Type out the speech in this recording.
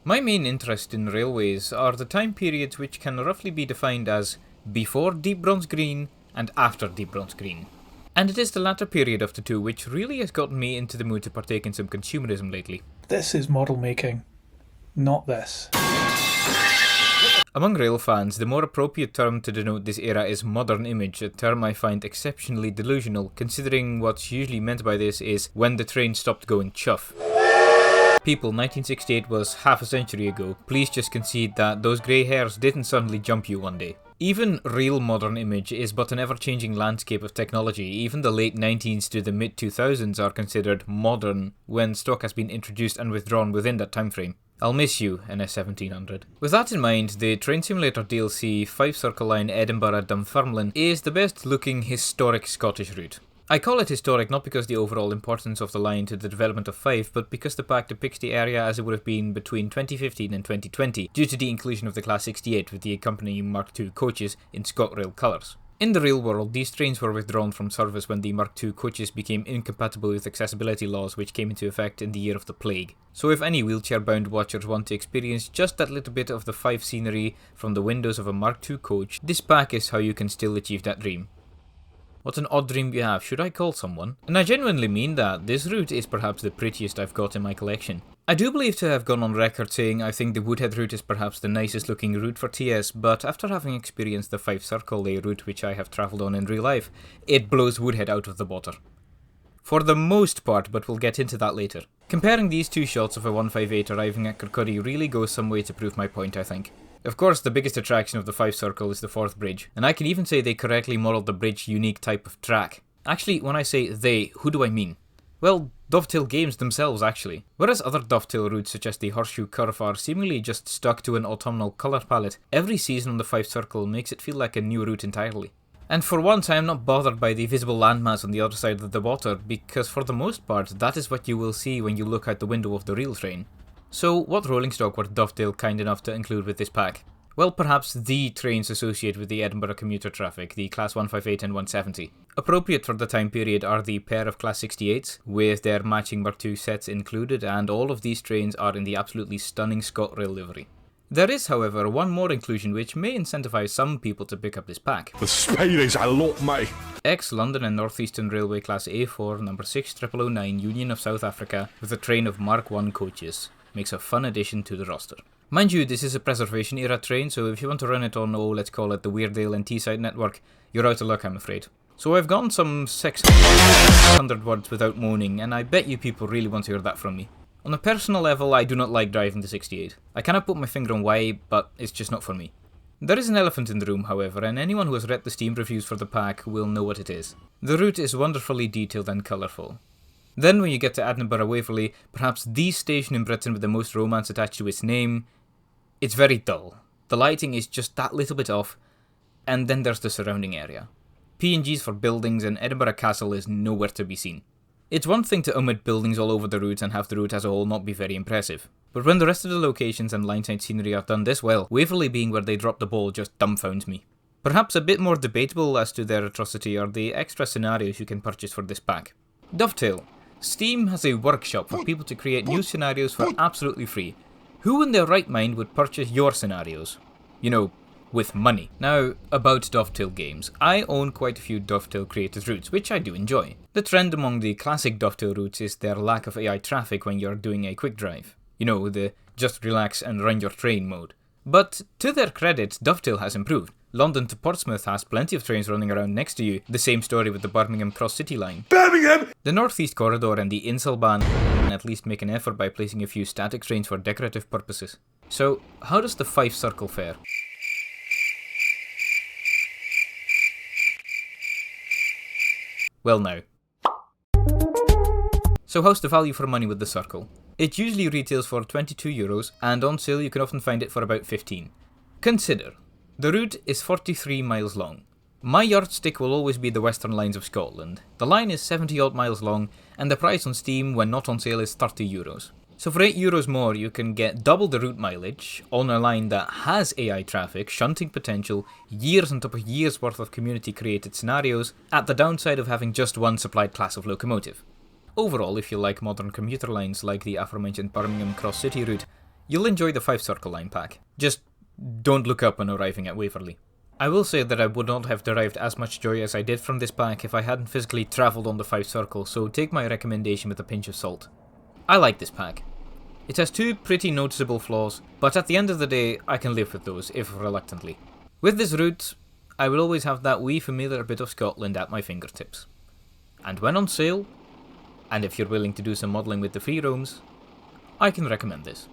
My main interest in railways are the time periods which can roughly be defined as before Deep Bronze Green and after Deep Bronze Green. And it is the latter period of the two which really has gotten me into the mood to partake in some consumerism lately. This is model making, not this. Among rail fans, the more appropriate term to denote this era is modern image, a term I find exceptionally delusional, considering what's usually meant by this is when the train stopped going chuff. People, 1968 was half a century ago. Please just concede that those grey hairs didn't suddenly jump you one day. Even real modern image is but an ever-changing landscape of technology. Even the late 90s to the mid-2000s are considered modern when stock has been introduced and withdrawn within that time frame. I'll miss you, NS1700. With that in mind, the Train Simulator DLC Fife Circle Line Edinburgh-Dunfermline is the best looking historic Scottish route. I call it historic not because the overall importance of the line to the development of Fife, but because the pack depicts the area as it would have been between 2015 and 2020, due to the inclusion of the Class 68 with the accompanying Mark II coaches in ScotRail colours. In the real world, these trains were withdrawn from service when the Mark II coaches became incompatible with accessibility laws which came into effect in the year of the plague. So if any wheelchair-bound watchers want to experience just that little bit of the Fife scenery from the windows of a Mark II coach, this pack is how you can still achieve that dream. What an odd dream you have, should I call someone? And I genuinely mean that, this route is perhaps the prettiest I've got in my collection. I do believe to have gone on record saying I think the Woodhead route is perhaps the nicest looking route for TS, but after having experienced the Fife Circle, a route which I have travelled on in real life, it blows Woodhead out of the water. For the most part, but we'll get into that later. Comparing these two shots of a 158 arriving at Kirkcuddy really goes some way to prove my point, I think. Of course, the biggest attraction of the Fife Circle is the Forth Bridge, and I can even say they correctly modelled the bridge's unique type of track. Actually, when I say they, who do I mean? Well, Dovetail Games themselves, actually. Whereas other dovetail routes such as the Horseshoe Curve are seemingly just stuck to an autumnal colour palette, every season on the Fife Circle makes it feel like a new route entirely. And for once, I am not bothered by the visible landmass on the other side of the water, because for the most part, that is what you will see when you look out the window of the real train. So, what rolling stock were Dovetail kind enough to include with this pack? Well, perhaps the trains associated with the Edinburgh commuter traffic, the Class 158 and 170. Appropriate for the time period are the pair of Class 68s, with their matching Mark II sets included, and all of these trains are in the absolutely stunning ScotRail livery. There is, however, one more inclusion which may incentivise some people to pick up this pack. The speed is a lot, mate. Ex-London and North Eastern Railway Class A4, number 6009, Union of South Africa, with a train of Mark I coaches. Makes a fun addition to the roster. Mind you, this is a preservation era train, so if you want to run it on, let's call it the Weardale and Teesside network, you're out of luck, I'm afraid. So I've gone some 600 words without moaning, and I bet you people really want to hear that from me. On a personal level, I do not like driving the 68. I cannot put my finger on why, but it's just not for me. There is an elephant in the room, however, and anyone who has read the Steam reviews for the pack will know what it is. The route is wonderfully detailed and colourful. Then when you get to Edinburgh Waverley, perhaps the station in Britain with the most romance attached to its name, it's very dull. The lighting is just that little bit off, and then there's the surrounding area. P&Gs for buildings, and Edinburgh Castle is nowhere to be seen. It's one thing to omit buildings all over the route and have the route as a whole not be very impressive, but when the rest of the locations and lineside scenery are done this well, Waverley being where they dropped the ball just dumbfounds me. Perhaps a bit more debatable as to their atrocity are the extra scenarios you can purchase for this pack. Dovetail. Steam has a workshop for people to create new scenarios for absolutely free. Who in their right mind would purchase your scenarios? You know, with money. Now, about Dovetail games. I own quite a few Dovetail created routes, which I do enjoy. The trend among the classic Dovetail routes is their lack of AI traffic when you're doing a quick drive. You know, the just relax and run your train mode. But to their credit, Dovetail has improved. London to Portsmouth has plenty of trains running around next to you. The same story with the Birmingham Cross City line. Birmingham! The North East Corridor and the Inselbahn at least make an effort by placing a few static trains for decorative purposes. So, how does the Fife Circle fare? Well now. So how's the value for money with the Circle? It usually retails for €22, and on sale you can often find it for about 15. Consider, the route is 43 miles long. My yardstick will always be the Western Lines of Scotland. The line is 70 odd miles long, and the price on Steam when not on sale is €30. So for €8 more you can get double the route mileage, on a line that has AI traffic, shunting potential, years on top of years worth of community created scenarios, at the downside of having just one supplied class of locomotive. Overall, if you like modern commuter lines like the aforementioned Birmingham Cross City route, You'll enjoy the Fife Circle Line pack. Just don't look up when arriving at Waverley. I will say that I would not have derived as much joy as I did from this pack if I hadn't physically travelled on the Fife Circle, so take my recommendation with a pinch of salt. I like this pack. It has 2 pretty noticeable flaws, but at the end of the day, I can live with those, if reluctantly. With this route, I will always have that wee familiar bit of Scotland at my fingertips. And when on sale, and if you're willing to do some modelling with the free roams, I can recommend this.